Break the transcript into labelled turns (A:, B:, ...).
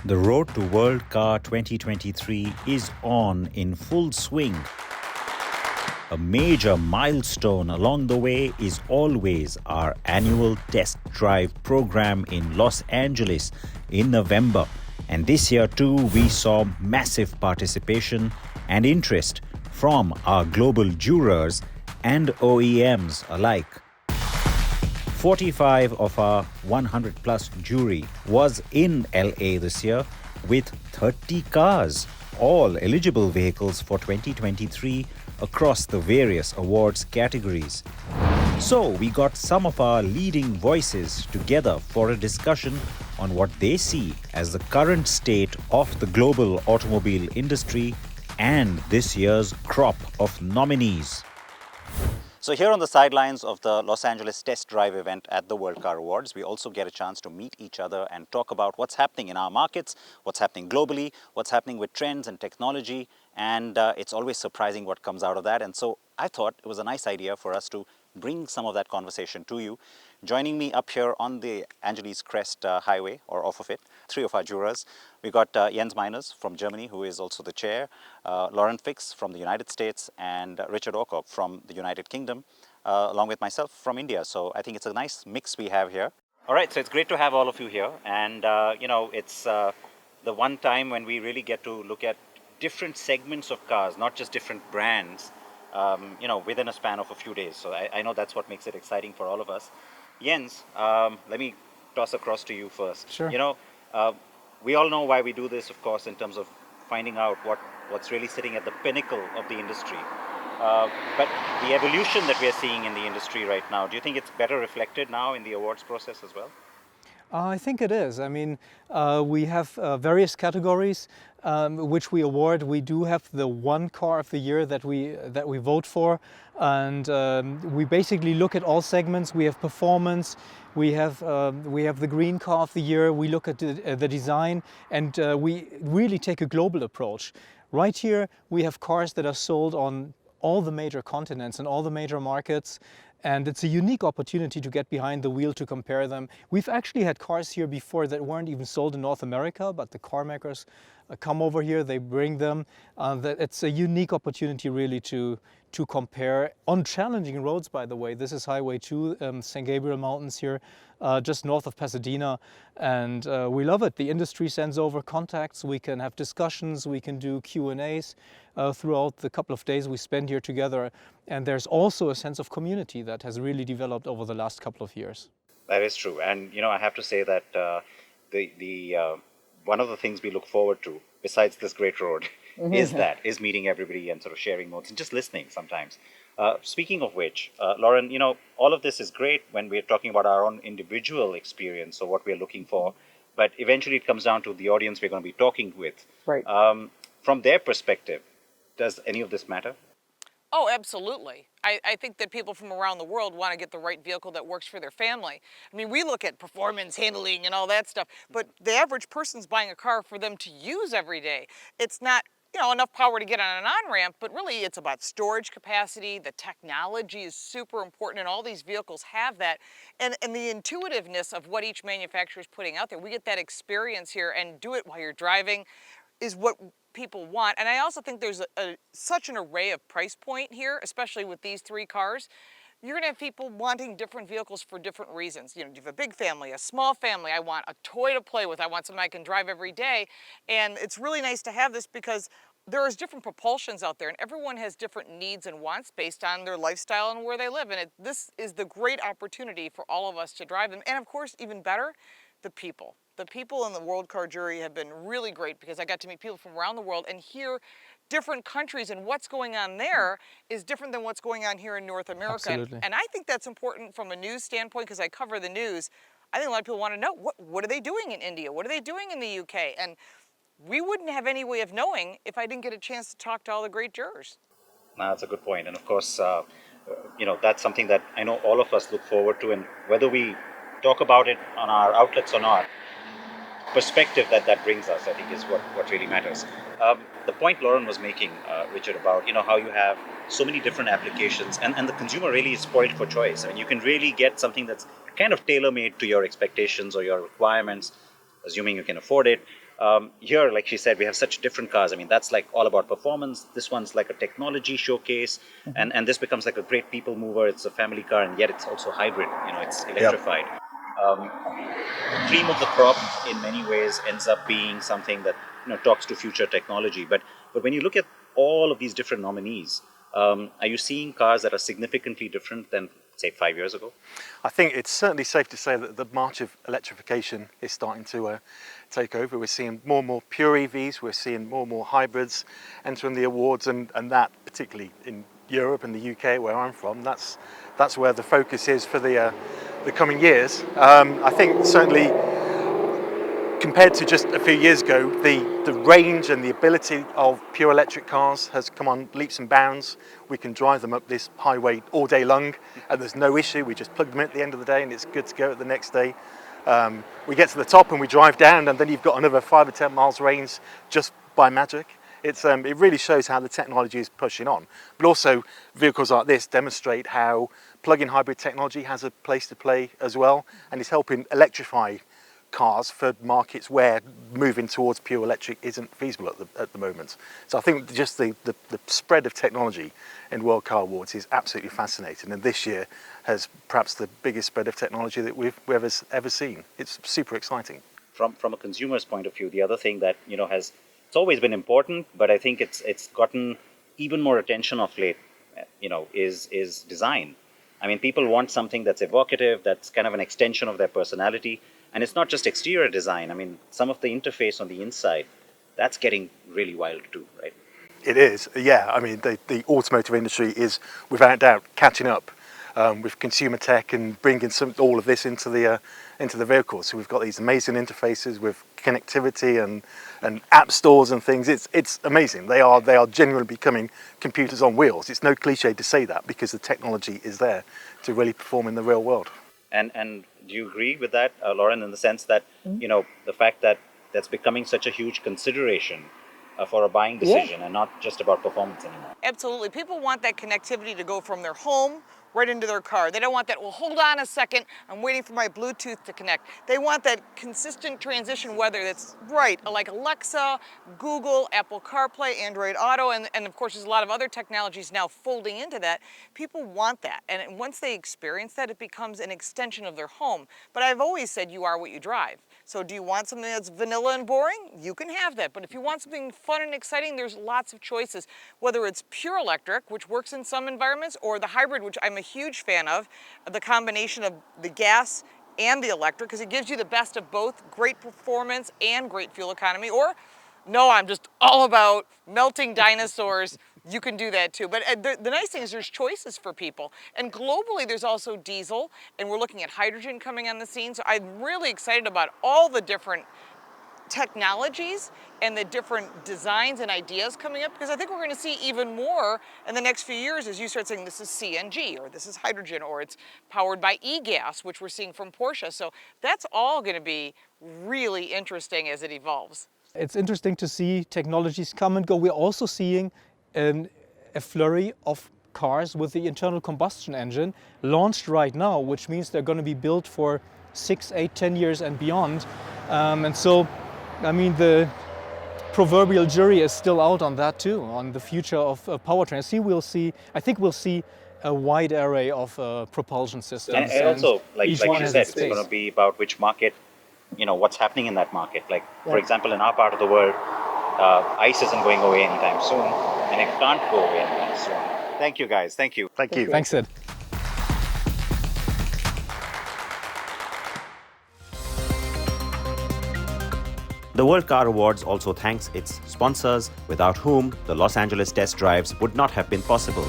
A: The road to World Car 2023 is on in full swing. A major milestone along the way is always our annual test drive program in Los Angeles in November. And this year too, we saw massive participation and interest from our global jurors and OEMs alike. 45 of our 100 plus jury was in LA this year with 30 cars, all eligible vehicles for 2023 across the various awards categories. So we got some of our leading voices together for a discussion on what they see as the current state of the global automobile industry and this year's crop of nominees. So here on the sidelines of the Los Angeles Test Drive event at the World Car Awards, we also get a chance to meet each other and talk about what's happening in our markets, what's happening globally, what's happening with trends and technology, and it's always surprising what comes out of that. And so I thought it was a nice idea for us to bring some of that conversation to you. Joining me up here on the Angeles Crest Highway, or off of it, three of our jurors. We got Jens Meiners from Germany, who is also the chair, Lauren Fix from the United States, and Richard Okop from the United Kingdom, along with myself from India. So I think it's a nice mix we have here. All right, so it's great to have all of you here. And, it's the one time when we really get to look at different segments of cars, not just different brands, within a span of a few days. So I know that's what makes it exciting for all of us. Jens, let me toss across to you first.
B: Sure.
A: We all know why we do this, of course, in terms of finding out what's really sitting at the pinnacle of the industry. But the evolution that we are seeing in the industry right now, do you think it's better reflected now in the awards process as well?
B: I think it is. I mean, we have various categories which we award. We do have the one car of the year that we vote for, and we basically look at all segments. We have performance. We have the green car of the year. We look at the design, and we really take a global approach. Right here, we have cars that are sold on all the major continents and all the major markets. And it's a unique opportunity to get behind the wheel to compare them. We've actually had cars here before that weren't even sold in North America, but the car makers come over here, they bring them. It's a unique opportunity really to compare on challenging roads, by the way. This is Highway 2, San Gabriel Mountains here, just north of Pasadena. And we love it. The industry sends over contacts. We can have discussions. We can do Q&As throughout the couple of days we spend here together. And there's also a sense of community that has really developed over the last couple of years.
A: That is true. And, I have to say that one of the things we look forward to, besides this great road, is meeting everybody and sort of sharing notes and just listening sometimes. Speaking of which, Lauren, all of this is great when we're talking about our own individual experience or what we're looking for, but eventually it comes down to the audience we're going to be talking with.
C: Right.
A: From their perspective, does any of this matter?
C: Oh, absolutely. I think that people from around the world want to get the right vehicle that works for their family. I mean, we look at performance, handling, and all that stuff, but the average person's buying a car for them to use every day. It's not, enough power to get on an on-ramp, but really it's about storage capacity. The technology is super important, and all these vehicles have that. And the intuitiveness of what each manufacturer is putting out there. We get that experience here, and do it while you're driving is what people want. And I also think there's such an array of price point here, especially with these three cars. You're going to have people wanting different vehicles for different reasons. You have a big family, a small family. I want a toy to play with. I want something I can drive every day. And it's really nice to have this because there's different propulsions out there, and everyone has different needs and wants based on their lifestyle and where they live. And this is the great opportunity for all of us to drive them. And of course, even better, the people. The people in the World Car jury have been really great because I got to meet people from around the world and hear different countries, and what's going on there is different than what's going on here in North America.
B: Absolutely.
C: And I think that's important from a news standpoint because I cover the news. I think a lot of people want to know, what are they doing in India? What are they doing in the UK? And we wouldn't have any way of knowing if I didn't get a chance to talk to all the great jurors.
A: That's a good point. And of course, that's something that I know all of us look forward to, and whether we talk about it on our outlets or not, perspective that brings us, I think, is what really matters. The point Lauren was making, Richard, about how you have so many different applications, and the consumer really is spoiled for choice. I mean, you can really get something that's kind of tailor-made to your expectations or your requirements, assuming you can afford it. Here, like she said, we have such different cars. I mean, that's like all about performance. This one's like a technology showcase, and this becomes like a great people mover. It's a family car, and yet it's also hybrid. You know, it's electrified. Cream of the crop in many ways ends up being something that talks to future technology. But when you look at all of these different nominees, are you seeing cars that are significantly different than, say, 5 years ago?
D: I think it's certainly safe to say that the march of electrification is starting to take over. We're seeing more and more pure EVs, we're seeing more and more hybrids entering the awards, and that particularly in Europe and the UK, where I'm from, that's where the focus is for the coming years. I think certainly compared to just a few years ago, the range and the ability of pure electric cars has come on leaps and bounds. We can drive them up this highway all day long and there's no issue. We just plug them in at the end of the day and it's good to go at the next day. We get to the top and we drive down and then you've got another 5 or 10 miles range just by magic. It really shows how the technology is pushing on. But also vehicles like this demonstrate how plug-in hybrid technology has a place to play as well, and it's helping electrify cars for markets where moving towards pure electric isn't feasible at the moment. So I think just the spread of technology in World Car Awards is absolutely fascinating, and this year has perhaps the biggest spread of technology that we've ever seen. It's super exciting.
A: From a consumer's point of view, the other thing that it's always been important, but I think it's gotten even more attention of late, is design. I mean, people want something that's evocative, that's kind of an extension of their personality. And it's not just exterior design. I mean, some of the interface on the inside, that's getting really wild too, right?
D: It is, yeah. I mean, the automotive industry is, without doubt, catching up with consumer tech and bringing all of this into the vehicles. So we've got these amazing interfaces with connectivity and app stores and things. It's amazing. They are genuinely becoming computers on wheels. It's no cliche to say that because the technology is there to really perform in the real world.
A: And do you agree with that, Lauren, in the sense that, the fact that that's becoming such a huge consideration for a buying decision and not just about performance anymore?
C: Absolutely. People want that connectivity to go from their home right into their car. They don't want that, well, hold on a second, I'm waiting for my Bluetooth to connect. They want that consistent transition, whether that's right, like Alexa, Google, Apple CarPlay, Android Auto, and of course there's a lot of other technologies now folding into that. People want that, and once they experience that, it becomes an extension of their home. But I've always said you are what you drive. So do you want something that's vanilla and boring? You can have that. But if you want something fun and exciting, there's lots of choices. Whether it's pure electric, which works in some environments, or the hybrid, which I'm a huge fan of, the combination of the gas and the electric, because it gives you the best of both, great performance and great fuel economy. Or, no, I'm just all about melting dinosaurs. You can do that too. But the nice thing is there's choices for people. And globally, there's also diesel, and we're looking at hydrogen coming on the scene. So I'm really excited about all the different technologies and the different designs and ideas coming up, because I think we're going to see even more in the next few years as you start saying this is CNG, or this is hydrogen, or it's powered by e-gas, which we're seeing from Porsche. So that's all going to be really interesting as it evolves.
B: It's interesting to see technologies come and go. We're also seeing a flurry of cars with the internal combustion engine launched right now, which means they're going to be built for 6, 8, 10 years and beyond. And so, I mean, the proverbial jury is still out on that too, on the future of powertrain. I think we'll see a wide array of propulsion systems.
A: And also, like you said, it's
B: space.
A: going to be about which market, what's happening in that market. Like, for example, in our part of the world, ICE isn't going away anytime soon, and it can't go away anytime soon. Thank you, guys. Thank you.
D: Thank you.
B: Thanks, Sid.
A: The World Car Awards also thanks its sponsors, without whom the Los Angeles test drives would not have been possible.